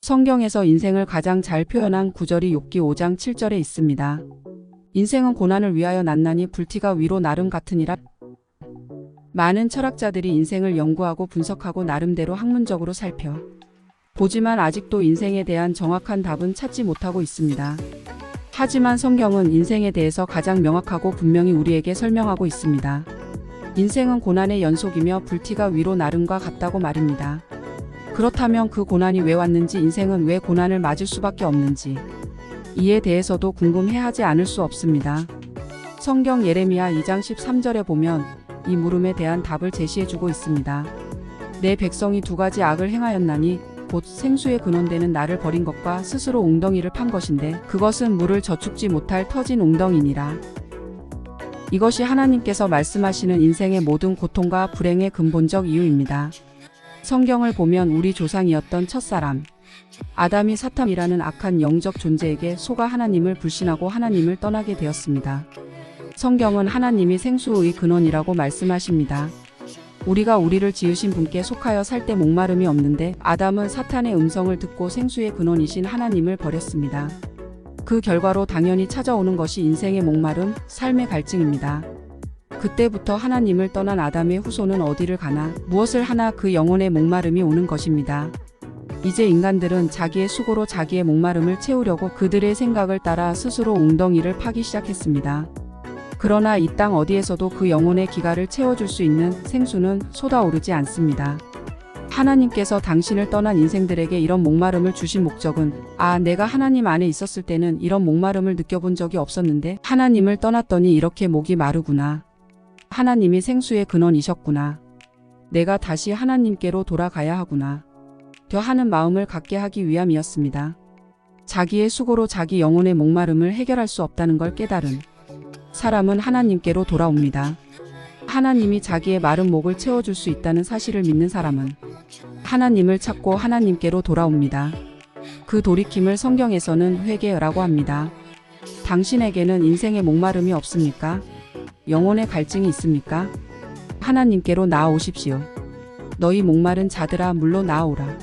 성경에서 인생을 가장 잘 표현한 구절이 욥기 5장 7절에 있습니다. 인생은 고난을 위하여 났나니 불티가 위로 나름 같으니라. 많은 철학자들이 인생을 연구하고 분석하고 나름대로 학문적으로 살펴 보지만 아직도 인생에 대한 정확한 답은 찾지 못하고 있습니다. 하지만 성경은 인생에 대해서 가장 명확하고 분명히 우리에게 설명하고 있습니다. 인생은 고난의 연속이며 불티가 위로 나름과 같다고 말입니다. 그렇다면 그 고난이 왜 왔는지, 인생은 왜 고난을 맞을 수밖에 없는지, 이에 대해서도 궁금해하지 않을 수 없습니다. 성경 예레미야 2장 13절에 보면 이 물음에 대한 답을 제시해주고 있습니다. 내 백성이 두 가지 악을 행하였나니 곧 생수의 근원되는 나를 버린 것과 스스로 웅덩이를 판 것인데 그것은 물을 저축지 못할 터진 웅덩이니라. 이것이 하나님께서 말씀하시는 인생의 모든 고통과 불행의 근본적 이유입니다. 성경을 보면 우리 조상이었던 첫사람 아담이 사탄이라는 악한 영적 존재에게 속아 하나님을 불신하고 하나님을 떠나게 되었습니다. 성경은 하나님이 생수의 근원이라고 말씀하십니다. 우리가 우리를 지으신 분께 속하여 살 때 목마름이 없는데 아담은 사탄의 음성을 듣고 생수의 근원이신 하나님을 버렸습니다. 그 결과로 당연히 찾아오는 것이 인생의 목마름, 삶의 갈증입니다. 그때부터 하나님을 떠난 아담의 후손은 어디를 가나 무엇을 하나 그 영혼의 목마름이 오는 것입니다. 이제 인간들은 자기의 수고로 자기의 목마름을 채우려고 그들의 생각을 따라 스스로 웅덩이를 파기 시작했습니다. 그러나 이 땅 어디에서도 그 영혼의 기갈을 채워줄 수 있는 생수는 쏟아오르지 않습니다. 하나님께서 당신을 떠난 인생들에게 이런 목마름을 주신 목적은 내가 하나님 안에 있었을 때는 이런 목마름을 느껴본 적이 없었는데 하나님을 떠났더니 이렇게 목이 마르구나. 하나님이 생수의 근원이셨구나. 내가 다시 하나님께로 돌아가야 하구나. 하는 마음을 갖게 하기 위함이었습니다. 자기의 수고로 자기 영혼의 목마름을 해결할 수 없다는 걸 깨달은 사람은 하나님께로 돌아옵니다. 하나님이 자기의 마른 목을 채워줄 수 있다는 사실을 믿는 사람은 하나님을 찾고 하나님께로 돌아옵니다. 그 돌이킴을 성경에서는 회개라고 합니다. 당신에게는 인생의 목마름이 없습니까? 영혼의 갈증이 있습니까? 하나님께로 나아오십시오. 너희 목마른 자들아 물로 나아오라.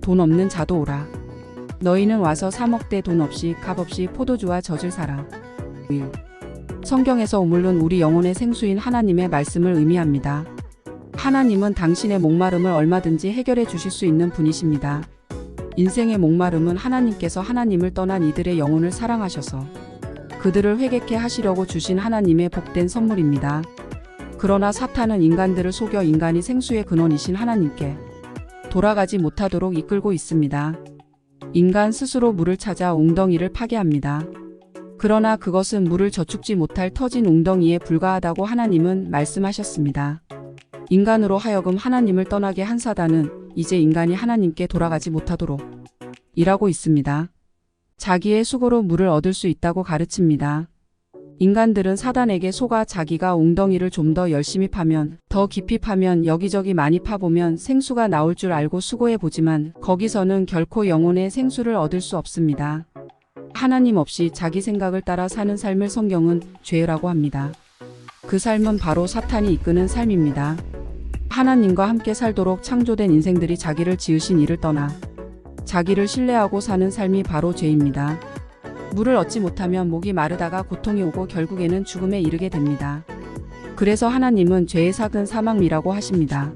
돈 없는 자도 오라. 너희는 와서 사 먹되 돈 없이 값 없이 포도주와 젖을 사라. 1. 성경에서 오물은 우리 영혼의 생수인 하나님의 말씀을 의미합니다. 하나님은 당신의 목마름을 얼마든지 해결해 주실 수 있는 분이십니다. 인생의 목마름은 하나님께서 하나님을 떠난 이들의 영혼을 사랑하셔서 그들을 회개케 하시려고 주신 하나님의 복된 선물입니다. 그러나 사탄은 인간들을 속여 인간이 생수의 근원이신 하나님께 돌아가지 못하도록 이끌고 있습니다. 인간 스스로 물을 찾아 웅덩이를 파게 합니다. 그러나 그것은 물을 저축지 못할 터진 웅덩이에 불과하다고 하나님은 말씀하셨습니다. 인간으로 하여금 하나님을 떠나게 한 사단은 이제 인간이 하나님께 돌아가지 못하도록 일하고 있습니다. 자기의 수고로 물을 얻을 수 있다고 가르칩니다. 인간들은 사단에게 속아 자기가 웅덩이를 좀 더 열심히 파면, 더 깊이 파면, 여기저기 많이 파보면 생수가 나올 줄 알고 수고해보지만 거기서는 결코 영혼의 생수를 얻을 수 없습니다. 하나님 없이 자기 생각을 따라 사는 삶을 성경은 죄라고 합니다. 그 삶은 바로 사탄이 이끄는 삶입니다. 하나님과 함께 살도록 창조된 인생들이 자기를 지으신 이를 떠나 자기를 신뢰하고 사는 삶이 바로 죄입니다. 물을 얻지 못하면 목이 마르다가 고통이 오고 결국에는 죽음에 이르게 됩니다. 그래서 하나님은 죄의 삭은 사망이라고 하십니다.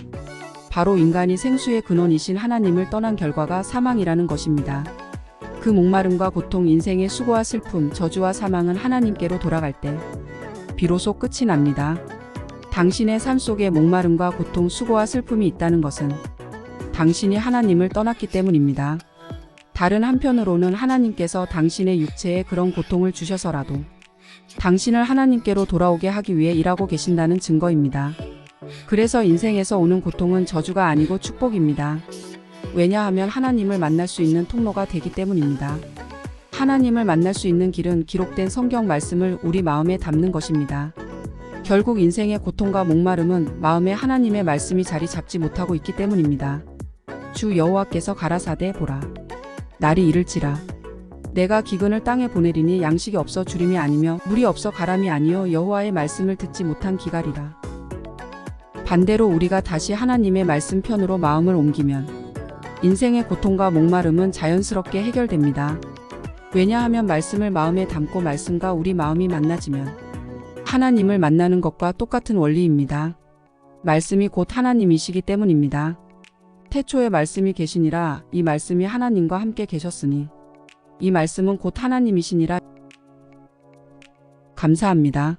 바로 인간이 생수의 근원이신 하나님을 떠난 결과가 사망이라는 것입니다. 그 목마름과 고통, 인생의 수고와 슬픔, 저주와 사망은 하나님께로 돌아갈 때 비로소 끝이 납니다. 당신의 삶 속에 목마름과 고통, 수고와 슬픔이 있다는 것은 당신이 하나님을 떠났기 때문입니다. 다른 한편으로는 하나님께서 당신의 육체에 그런 고통을 주셔서라도 당신을 하나님께로 돌아오게 하기 위해 일하고 계신다는 증거입니다. 그래서 인생에서 오는 고통은 저주가 아니고 축복입니다. 왜냐하면 하나님을 만날 수 있는 통로가 되기 때문입니다. 하나님을 만날 수 있는 길은 기록된 성경 말씀을 우리 마음에 담는 것입니다. 결국 인생의 고통과 목마름은 마음에 하나님의 말씀이 자리 잡지 못하고 있기 때문입니다. 주 여호와께서 가라사대 보라. 날이 이를지라. 내가 기근을 땅에 보내리니 양식이 없어 주림이 아니며 물이 없어 가람이 아니요 여호와의 말씀을 듣지 못한 기갈이라. 반대로 우리가 다시 하나님의 말씀 편으로 마음을 옮기면 인생의 고통과 목마름은 자연스럽게 해결됩니다. 왜냐하면 말씀을 마음에 담고 말씀과 우리 마음이 만나지면 하나님을 만나는 것과 똑같은 원리입니다. 말씀이 곧 하나님이시기 때문입니다. 태초에 말씀이 계시니라. 이 말씀이 하나님과 함께 계셨으니 이 말씀은 곧 하나님이시니라. 감사합니다.